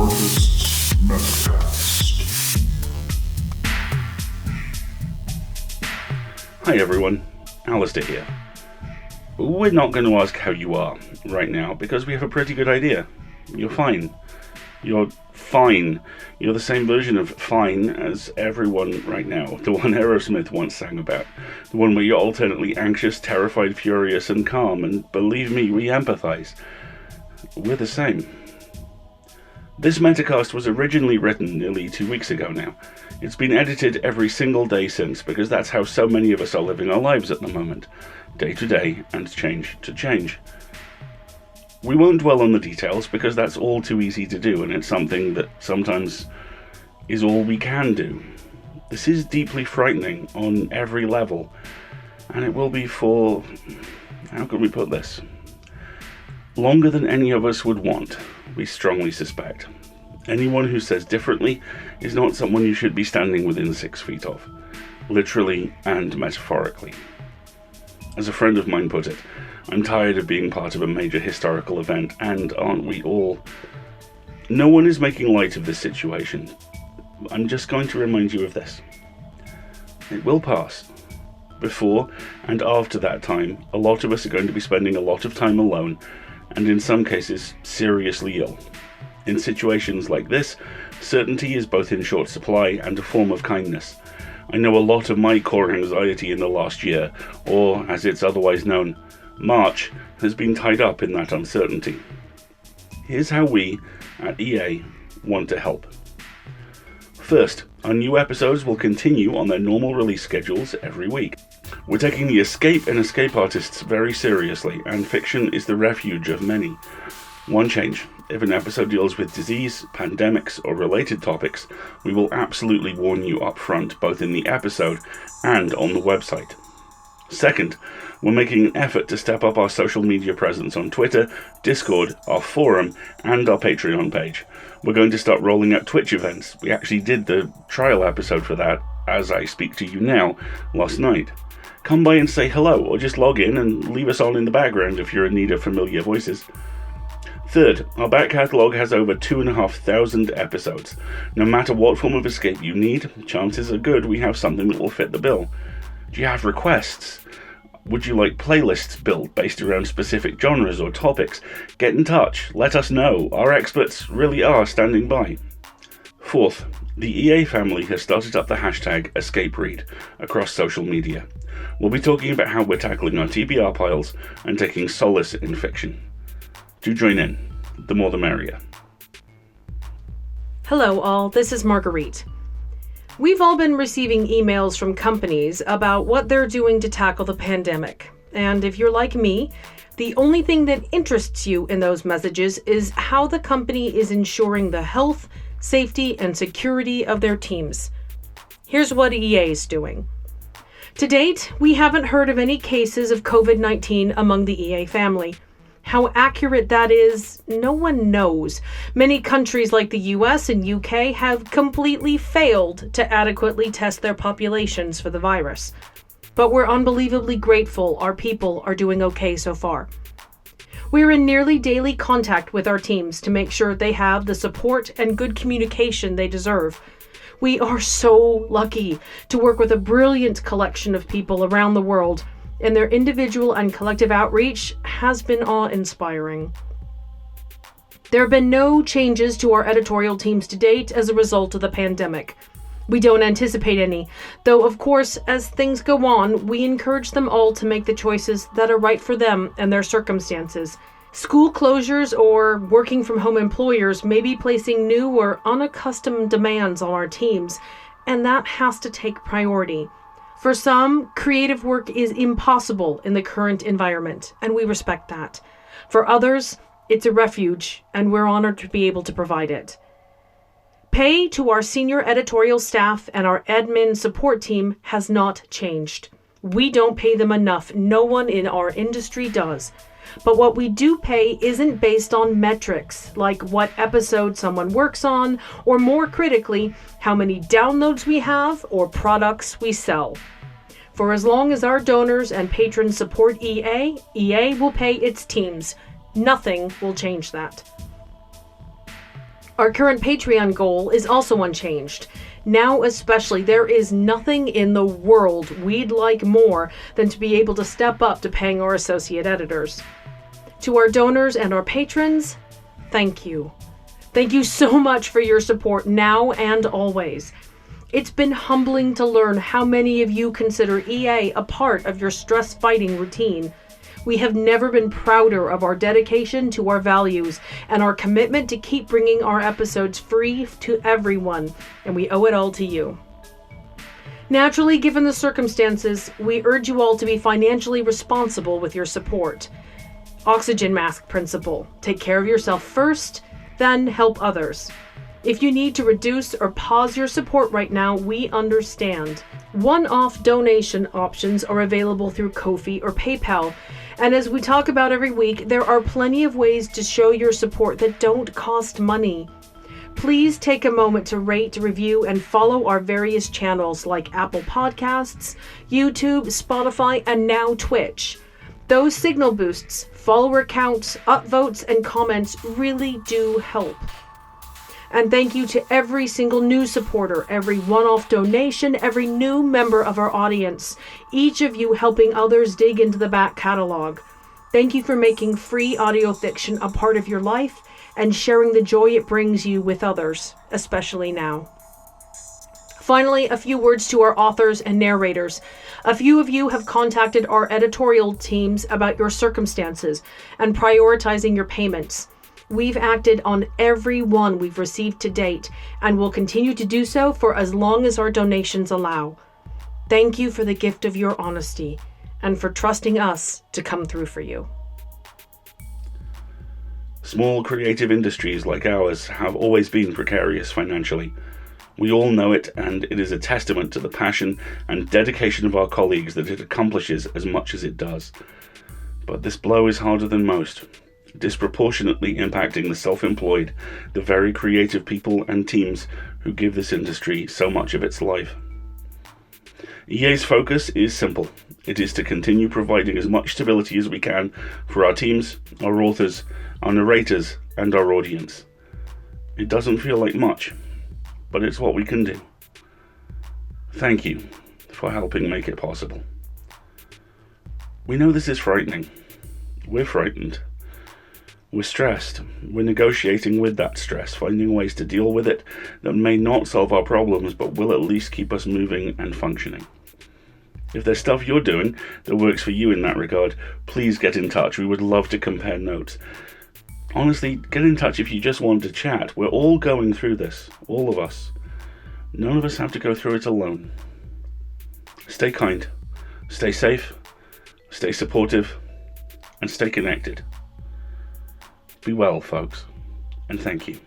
Artists Metacast. Hi everyone, Alistair here. We're not going to ask how you are right now because we have a pretty good idea. You're fine. You're fine. You're the same version of fine as everyone right now. The one Aerosmith once sang about. The one where you're alternately anxious, terrified, furious, and calm. And believe me, we empathize. We're the same. This Metacast was originally written nearly 2 weeks ago now. It's been edited every single day since because that's how so many of us are living our lives at the moment. Day to day and change to change. We won't dwell on the details because that's all too easy to do, and it's something that sometimes is all we can do. This is deeply frightening on every level, and it will be for, how can we put this? Longer than any of us would want, we strongly suspect. Anyone who says differently is not someone you should be standing within 6 feet of, literally and metaphorically. As a friend of mine put it, I'm tired of being part of a major historical event, and aren't we all? No one is making light of this situation. I'm just going to remind you of this. It will pass. Before and after that time, a lot of us are going to be spending a lot of time alone, and in some cases, seriously ill. In situations like this, certainty is both in short supply and a form of kindness. I know a lot of my core anxiety in the last year, or as it's otherwise known, March, has been tied up in that uncertainty. Here's how we, at EA, want to help. First, our new episodes will continue on their normal release schedules every week. We're taking the escape and escape artists very seriously, and fiction is the refuge of many. One change: if an episode deals with disease, pandemics, or related topics, we will absolutely warn you up front, both in the episode and on the website. Second, we're making an effort to step up our social media presence on Twitter, Discord, our forum, and our Patreon page. We're going to start rolling out Twitch events. We actually did the trial episode for that, as I speak to you now, last night. Come by and say hello, or just log in and leave us on in the background if you're in need of familiar voices. Third, our back catalogue has over 2,500 episodes. No matter what form of escape you need, chances are good we have something that will fit the bill. Do you have requests? Would you like playlists built based around specific genres or topics? Get in touch, let us know. Our experts really are standing by. Fourth, the EA family has started up the hashtag EscapeRead across social media. We'll be talking about how we're tackling our TBR piles and taking solace in fiction. Do join in. The more the merrier. Hello all, this is Marguerite. We've all been receiving emails from companies about what they're doing to tackle the pandemic. And if you're like me, the only thing that interests you in those messages is how the company is ensuring the health, safety, and security of their teams. Here's what EA is doing. To date, we haven't heard of any cases of COVID-19 among the EA family. How accurate that is, no one knows. Many countries like the US and UK have completely failed to adequately test their populations for the virus. But we're unbelievably grateful our people are doing okay so far. We're in nearly daily contact with our teams to make sure they have the support and good communication they deserve. We are so lucky to work with a brilliant collection of people around the world, and their individual and collective outreach has been awe-inspiring. There have been no changes to our editorial teams to date as a result of the pandemic. We don't anticipate any, though of course, as things go on, we encourage them all to make the choices that are right for them and their circumstances. School closures or working from home employers may be placing new or unaccustomed demands on our teams, and that has to take priority. For some, creative work is impossible in the current environment, and we respect that. For others, it's a refuge, and we're honored to be able to provide it. Pay to our senior editorial staff and our admin support team has not changed. We don't pay them enough. No one in our industry does. But what we do pay isn't based on metrics, like what episode someone works on, or more critically, how many downloads we have or products we sell. For as long as our donors and patrons support EA will pay its teams. Nothing will change that. Our current Patreon goal is also unchanged. Now especially, there is nothing in the world we'd like more than to be able to step up to paying our associate editors. To our donors and our patrons, thank you. Thank you so much for your support now and always. It's been humbling to learn how many of you consider EA a part of your stress-fighting routine. We have never been prouder of our dedication to our values and our commitment to keep bringing our episodes free to everyone, and we owe it all to you. Naturally, given the circumstances, we urge you all to be financially responsible with your support. Oxygen mask principle. Take care of yourself first, then help others. If you need to reduce or pause your support right now, we understand. One-off donation options are available through Ko-fi or PayPal. And as we talk about every week, there are plenty of ways to show your support that don't cost money. Please take a moment to rate, review, and follow our various channels like Apple Podcasts, YouTube, Spotify, and now Twitch. Those signal boosts, follower counts, upvotes, and comments really do help. And thank you to every single new supporter, every one-off donation, every new member of our audience, each of you helping others dig into the back catalog. Thank you for making free audio fiction a part of your life and sharing the joy it brings you with others, especially now. Finally, a few words to our authors and narrators. A few of you have contacted our editorial teams about your circumstances and prioritizing your payments. We've acted on every one we've received to date and will continue to do so for as long as our donations allow. Thank you for the gift of your honesty and for trusting us to come through for you. Small creative industries like ours have always been precarious financially. We all know it, and it is a testament to the passion and dedication of our colleagues that it accomplishes as much as it does. But this blow is harder than most, disproportionately impacting the self-employed, the very creative people and teams who give this industry so much of its life. EA's focus is simple. It is to continue providing as much stability as we can for our teams, our authors, our narrators, and our audience. It doesn't feel like much, but it's what we can do. Thank you for helping make it possible. We know this is frightening. We're frightened. We're stressed. We're negotiating with that stress, finding ways to deal with it that may not solve our problems, but will at least keep us moving and functioning. If there's stuff you're doing that works for you in that regard, please get in touch. We would love to compare notes. Honestly, get in touch if you just want to chat. We're all going through this, all of us. None of us have to go through it alone. Stay kind, stay safe, stay supportive, and stay connected. Be well, folks, and thank you.